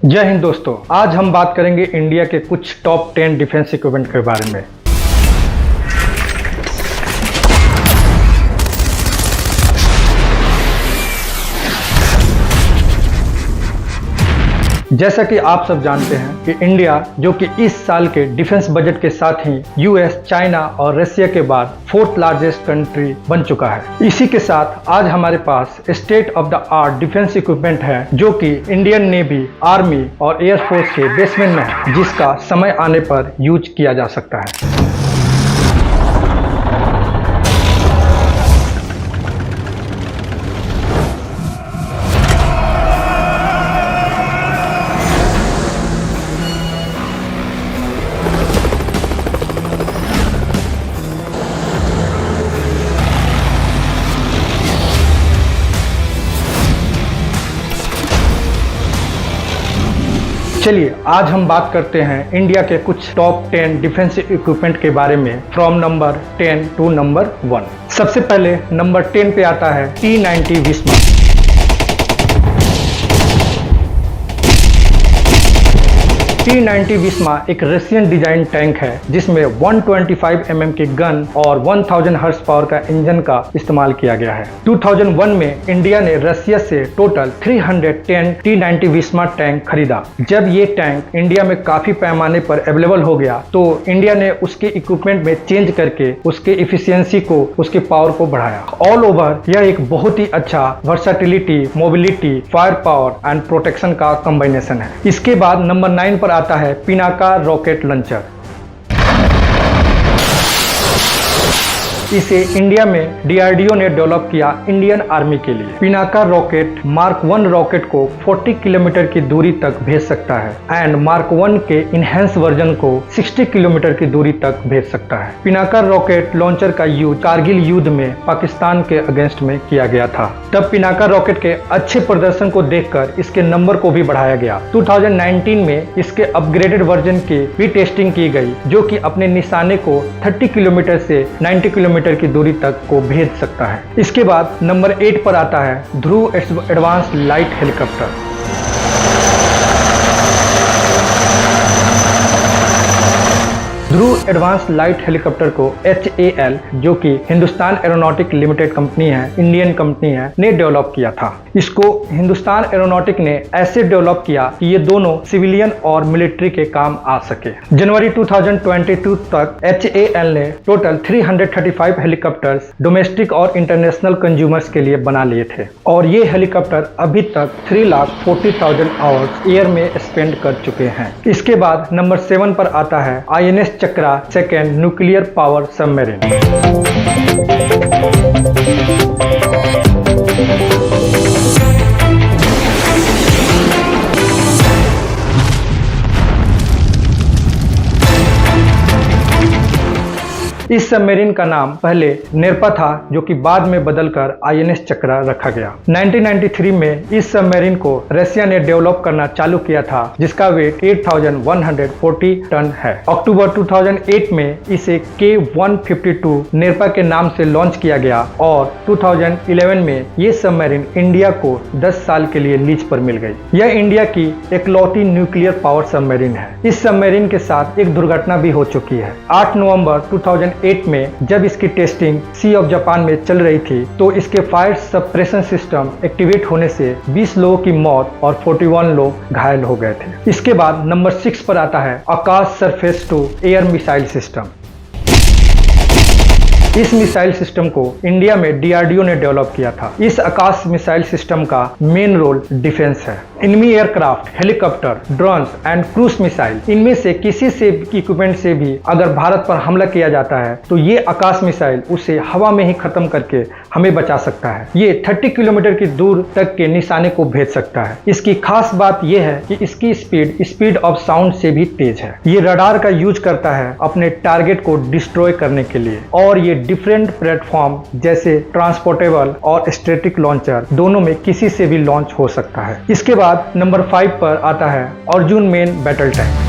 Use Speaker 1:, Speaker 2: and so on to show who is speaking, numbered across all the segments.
Speaker 1: जय हिंद दोस्तों, आज हम बात करेंगे इंडिया के कुछ टॉप 10 डिफेंस इक्विपमेंट के बारे में। जैसा कि आप सब जानते हैं कि इंडिया जो कि इस साल के डिफेंस बजट के साथ ही यूएस, चाइना और रशिया के बाद 4th लार्जेस्ट कंट्री बन चुका है। इसी के साथ आज हमारे पास state of the art defence equipment है जो कि इंडियन नेवी, आर्मी और एयरफोर्स के बेसमेंट में है, जिसका समय आने पर यूज किया जा सकता है। चलिए आज हम बात करते हैं इंडिया के कुछ टॉप 10 डिफेंस इक्विपमेंट के बारे में फ्रॉम नंबर 10 टू नंबर 1। सबसे पहले नंबर 10 पे आता है T-90 विस्मा। T-90 विस्मा एक रशियन डिजाइन टैंक है जिसमें 125 mm की गन और 1000 हॉर्स पावर का इंजन का इस्तेमाल किया गया है। 2001 में इंडिया ने रशिया से टोटल 310 T-90 विस्मा टैंक खरीदा। जब ये टैंक इंडिया में काफी पैमाने पर अवेलेबल हो गया तो इंडिया ने उसके इक्विपमेंट में चेंज करके उसके इफिशियंसी को, उसके पावर को बढ़ाया। ऑल ओवर यह एक बहुत ही अच्छा versatility, mobility, firepower and protection का कॉम्बिनेशन है। इसके बाद नंबर 9 पर आता है पिनाका रॉकेट लॉन्चर। इसे इंडिया में डीआरडीओ ने डेवलप किया इंडियन आर्मी के लिए। पिनाका रॉकेट मार्क 1 रॉकेट को 40 किलोमीटर की दूरी तक भेज सकता है एंड मार्क 1 के इनहेंस वर्जन को 60 किलोमीटर की दूरी तक भेज सकता है। पिनाका रॉकेट लॉन्चर का यूज कारगिल युद्ध में पाकिस्तान के अगेंस्ट में किया गया था। तब पिनाका रॉकेट के अच्छे प्रदर्शन को देखकर इसके नंबर को भी बढ़ाया गया। 2019 में इसके अपग्रेडेड वर्जन की भी टेस्टिंग की गई जो कि अपने निशाने को 30 किलोमीटर से 90 किलोमीटर की दूरी तक को भेज सकता है। इसके बाद नंबर 8 पर आता है ध्रुव एडवांस लाइट हेलीकॉप्टर। ध्रुव एडवांस लाइट हेलीकॉप्टर को HAL जो कि हिंदुस्तान एरोनॉटिक लिमिटेड कंपनी है, इंडियन कंपनी है, ने डेवलप किया था। इसको हिंदुस्तान एरोनॉटिक ने ऐसे डेवलप किया कि ये दोनों सिविलियन और मिलिट्री के काम आ सके। जनवरी 2022 तक HAL ने टोटल 335 हेलीकॉप्टर्स डोमेस्टिक और इंटरनेशनल कंज्यूमर्स के लिए बना लिए थे और ये हेलीकॉप्टर अभी तक 3,40,000 आवर्स एयर में स्पेंड कर चुके हैं। इसके बाद नंबर 7 पर आता है INS चक्रा सेकेंड न्यूक्लियर पावर सबमरीन। इस सबमरीन का नाम पहले नेरपा था जो कि बाद में बदलकर INS चक्रा रखा गया। 1993 में इस सबमरीन को रशिया ने डेवलप करना चालू किया था जिसका वेट 8140 टन है। अक्टूबर 2008 में इसे K-152 नेरपा के नाम से लॉन्च किया गया और 2011 में ये सबमरीन इंडिया को 10 साल के लिए लीज पर मिल गई। यह इंडिया की इकलौती न्यूक्लियर पावर सबमरीन है। इस सबमरीन के साथ एक दुर्घटना भी हो चुकी है। 8 नवंबर 2008 में जब इसकी टेस्टिंग सी ऑफ जापान में चल रही थी तो इसके फायर सप्रेशन सिस्टम एक्टिवेट होने से 20 लोगों की मौत और 41 लोग घायल हो गए थे। इसके बाद नंबर 6 पर आता है Akash surface to air missile system. इस मिसाइल सिस्टम को इंडिया में डीआरडीओ ने डेवलप किया था। इस आकाश मिसाइल सिस्टम का मेन रोल डिफेंस है। Enemy aircraft, helicopter, drones and cruise missile, इनमें से किसी से इक्विपमेंट से भी अगर भारत पर हमला किया जाता है तो ये आकाश मिसाइल उसे हवा में ही खत्म करके हमें बचा सकता है। ये 30 किलोमीटर की दूर तक के निशाने को भेज सकता है। इसकी खास बात यह है कि इसकी स्पीड ऑफ साउंड से भी तेज है। ये रडार का यूज करता है अपने टारगेट को डिस्ट्रॉय करने के लिए और ये डिफरेंट प्लेटफॉर्म जैसे ट्रांसपोर्टेबल और स्टैटिक लॉन्चर दोनों में किसी से भी लॉन्च हो सकता है। इसके बाद नंबर 5 पर आता है Arjun main battle tank.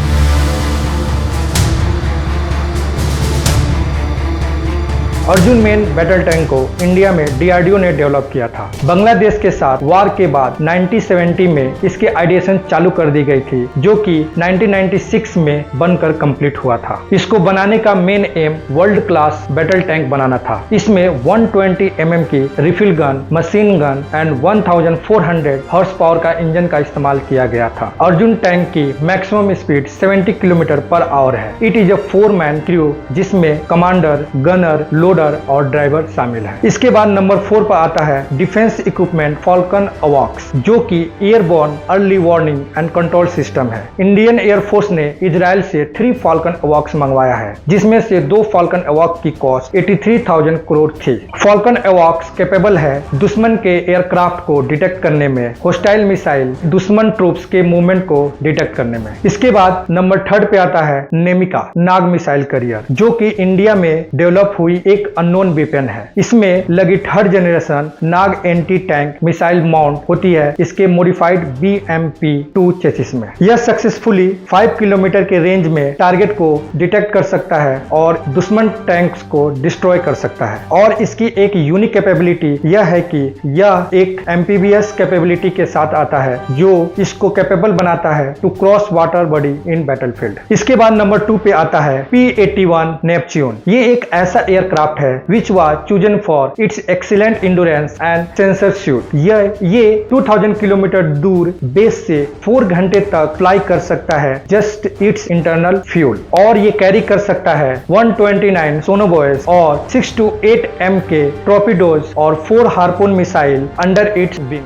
Speaker 1: Arjun main battle tank को इंडिया में DRDO ने डेवलप किया था। बांग्लादेश के साथ वार के बाद 1970 में इसकी आइडिएशन चालू कर दी गई थी, जो कि 1996 में बनकर कंप्लीट हुआ था। इसको बनाने का main aim world class battle tank बनाना था। इसमें 120 mm की rifled gun, machine gun and 1400 horsepower का इंजन का इस्तेमाल किया गया था। अर्जुन टैंक की मैक्सिमम स्पीड 70 km/h है। It is a 4-man crew जिसमें कमांडर, गनर, लोडर और ड्राइवर शामिल है। इसके बाद नंबर 4 पर आता है डिफेंस इक्विपमेंट फॉल्कन अवॉक्स, जो कि airborne early warning and control system है। इंडियन एयरफोर्स ने इजराइल से 3 फॉल्कन अवॉक्स मंगवाया है, जिसमें से 2 फॉल्कन अवॉक्स की कॉस्ट 83,000 करोड़ थी। फॉल्कन अवॉक्स कैपेबल है दुश्मन के एयरक्राफ्ट को डिटेक्ट करने में, होस्टाइल मिसाइल, दुश्मन ट्रूप्स के मूवमेंट को डिटेक्ट करने में। इसके बाद नंबर 3 पे आता है नेमिका नाग मिसाइल करियर, जो कि इंडिया में डेवलप हुई एक अननोन वेपन है। इसमें लगी 3rd जनरेशन नाग एंटी टैंक मिसाइल माउंट होती है इसके मॉडिफाइड BMP-2 चेसिस में। यह सक्सेसफुली 5 किलोमीटर के रेंज में टारगेट को डिटेक्ट कर सकता है और दुश्मन टैंक्स को डिस्ट्रॉय कर सकता है। और इसकी एक यूनिक कैपेबिलिटी यह है कि यह एक एम्फीबियस कैपेबिलिटी के साथ आता है, जो इसको कैपेबल बनाता है to cross water body in battlefield. इसके बाद नंबर 2 पे आता है P-81 नेपच्यून। ये एक ऐसा एयरक्राफ्ट है which was chosen for its excellent endurance and sensor suit. ये 2000 किलोमीटर दूर बेस से 4 घंटे तक फ्लाई कर सकता है जस्ट इट्स इंटरनल फ्यूल, और ये कैरी कर सकता है 129 सोनोबॉयज और 6 to 8 M के टॉर्पीडोज और 4 harpoon missile under its wing.